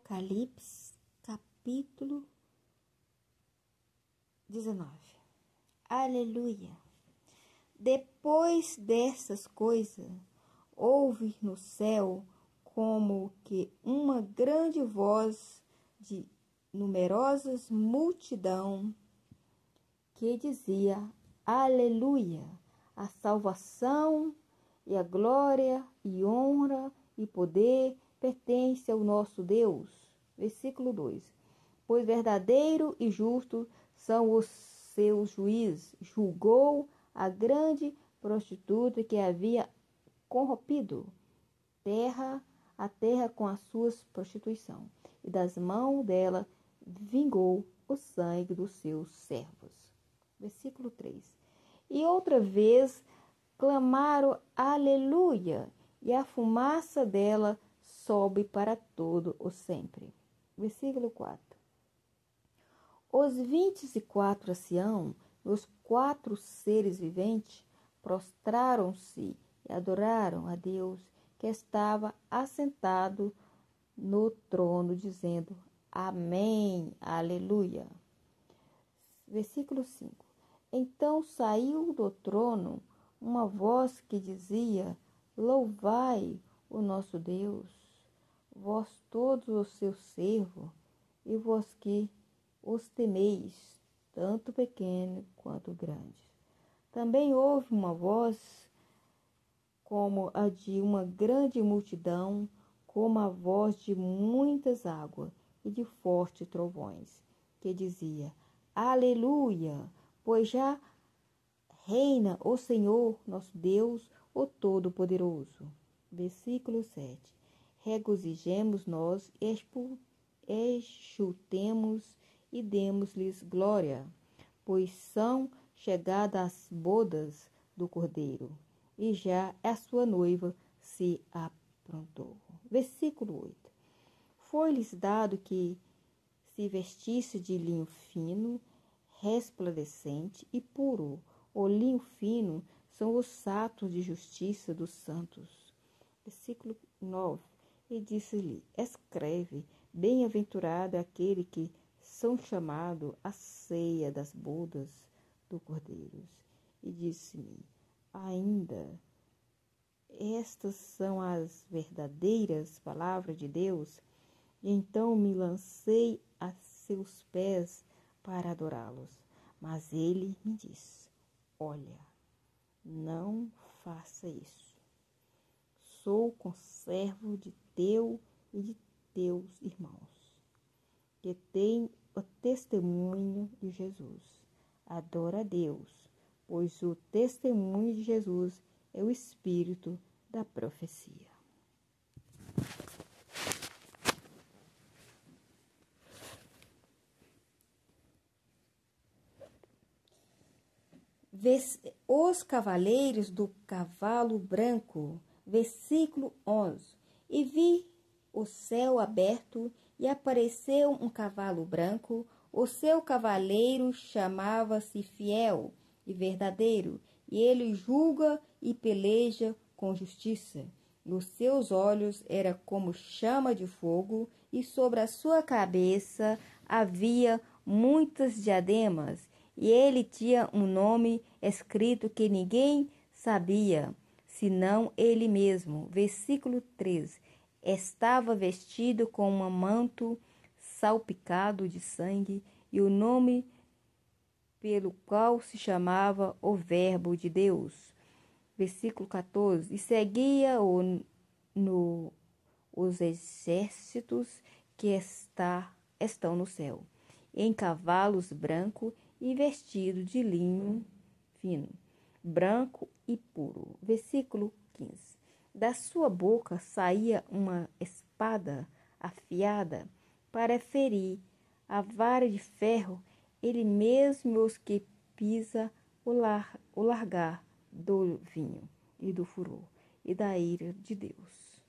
Apocalipse, capítulo 19. Aleluia! Depois dessas coisas, houve no céu como que uma grande voz de numerosas multidão que dizia: Aleluia! A salvação e a glória e honra e poder pertence ao nosso Deus. Versículo 2. Pois verdadeiro e justo são os seus juízes. Julgou a grande prostituta que havia corrompido a terra com as suas prostituição, e das mãos dela vingou o sangue dos seus servos. Versículo 3. E outra vez clamaram aleluia, e a fumaça dela sobe para todo o sempre. Versículo 4. Os 24 anciãos, os 4 seres viventes, prostraram-se e adoraram a Deus que estava assentado no trono, dizendo: Amém, aleluia. Versículo 5. Então saiu do trono uma voz que dizia: Louvai o nosso Deus, vós todos os seus servos, e vós que os temeis, tanto pequeno quanto grande. Também houve uma voz como a de uma grande multidão, como a voz de muitas águas e de fortes trovões, que dizia: Aleluia, pois já reina o Senhor nosso Deus, o Todo-Poderoso. Versículo 7. Regozijemos nós, exultemos e demos-lhes glória, pois são chegadas as bodas do Cordeiro, e já a sua noiva se aprontou. Versículo 8. Foi-lhes dado que se vestisse de linho fino, resplandecente e puro. O linho fino são os satos de justiça dos santos. Versículo 9. E disse-lhe: Escreve, bem-aventurado é aquele que são chamados à ceia das bodas do Cordeiro. E disse-me ainda: Estas são as verdadeiras palavras de Deus. E então me lancei a seus pés para adorá-los. Mas ele me disse: Olha, não faça isso. Sou conservo de teu e de teus irmãos, que têm o testemunho de Jesus. Adora a Deus, pois o testemunho de Jesus é o espírito da profecia. Os cavaleiros do cavalo branco, versículo 11. E vi o céu aberto, e apareceu um cavalo branco. O seu cavaleiro chamava-se Fiel e Verdadeiro, e ele julga e peleja com justiça. Os seus olhos eram como chama de fogo, e sobre a sua cabeça havia muitas diademas. E ele tinha um nome escrito que ninguém sabia, senão ele mesmo. Versículo 13. Estava vestido com um manto salpicado de sangue, e o nome pelo qual se chamava o Verbo de Deus. Versículo 14. E seguia-o os exércitos que estão no céu, em cavalos brancos, e vestido de linho fino, branco e puro. Versículo 15. Da sua boca saía uma espada afiada para ferir a vara de ferro, ele mesmo os que pisa o largar do vinho e do furor e da ira de Deus.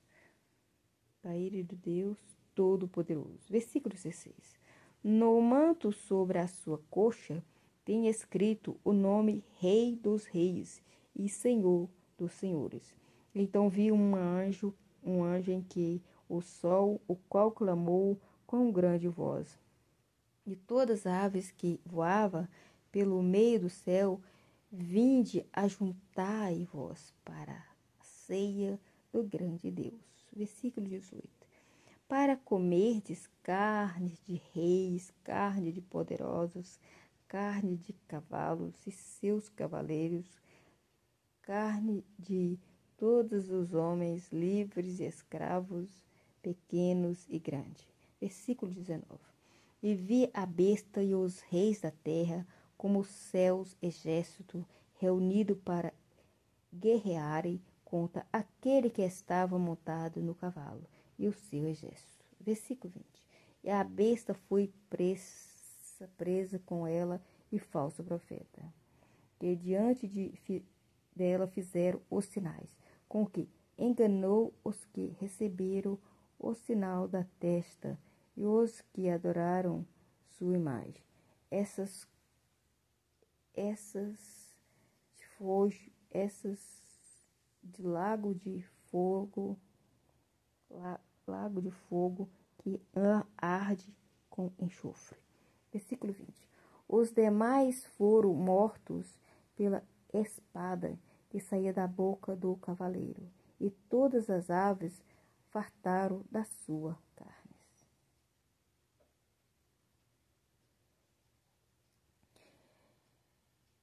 Da ira de Deus Todo-Poderoso. Versículo 16. No manto sobre a sua coxa tem escrito o nome Rei dos Reis e Senhor dos Senhores. Então vi um anjo em que o sol, o qual clamou com grande voz. E todas as aves que voavam pelo meio do céu, vinde ajuntai-vos para a ceia do grande Deus. Versículo 18. Para comerdes carne de reis, carne de poderosos, carne de cavalos e seus cavaleiros, carne de todos os homens livres e escravos, pequenos e grandes. Versículo 19. E vi a besta e os reis da terra, como os céus exército, reunido para guerrearem contra aquele que estava montado no cavalo e o seu exército. Versículo 20. E a besta foi presa com ela e falso profeta, que diante dela fizeram os sinais, com que enganou os que receberam o sinal da testa e os que adoraram sua imagem. Essas de lago de fogo que arde com enxofre. Versículo 20. Os demais foram mortos pela espada que saía da boca do cavaleiro, e todas as aves fartaram da sua carne.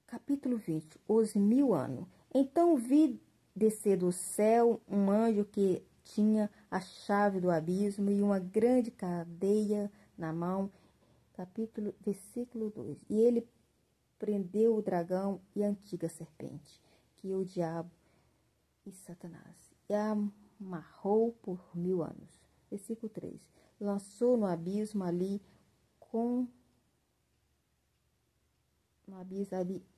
Capítulo 20. Os 1000 anos. Então vi descer do céu um anjo que tinha a chave do abismo e uma grande cadeia na mão. Versículo 2. E ele prendeu o dragão e a antiga serpente, que é o diabo e Satanás, e a amarrou por 1000 anos. Versículo 3. Lançou no abismo ali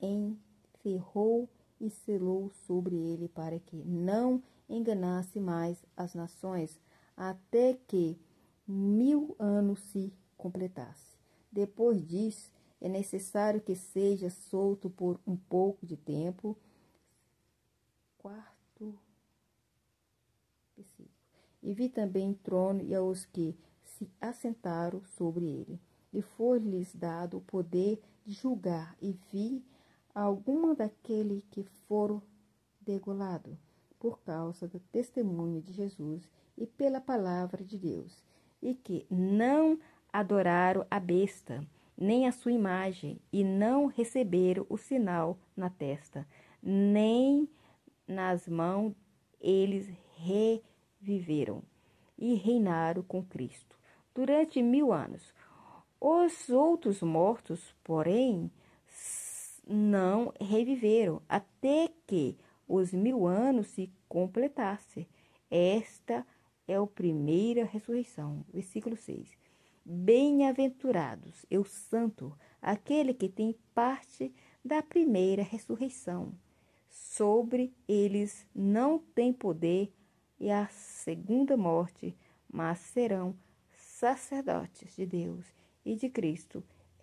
encerrou e selou sobre ele para que não enganasse mais as nações, até que 1000 anos se completasse. Depois disso, é necessário que seja solto por um pouco de tempo. Quarto versículo. E vi também trono e aos que se assentaram sobre ele, e foi-lhes dado o poder de julgar, e vi alguma daquele que foram degolados por causa do testemunho de Jesus e pela palavra de Deus, e que não adoraram a besta, nem a sua imagem, e não receberam o sinal na testa, nem nas mãos. Eles reviveram e reinaram com Cristo durante 1000 anos. Os outros mortos, porém, não reviveram até que os 1000 anos se completassem. Esta é a primeira ressurreição. Versículo 6. Bem-aventurados e o santo, aquele que tem parte da primeira ressurreição. Sobre eles não tem poder e a segunda morte, mas serão sacerdotes de Deus e de Cristo,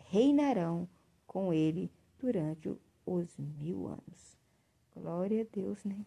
reinarão com ele durante os 1000 anos. Glória a Deus, né?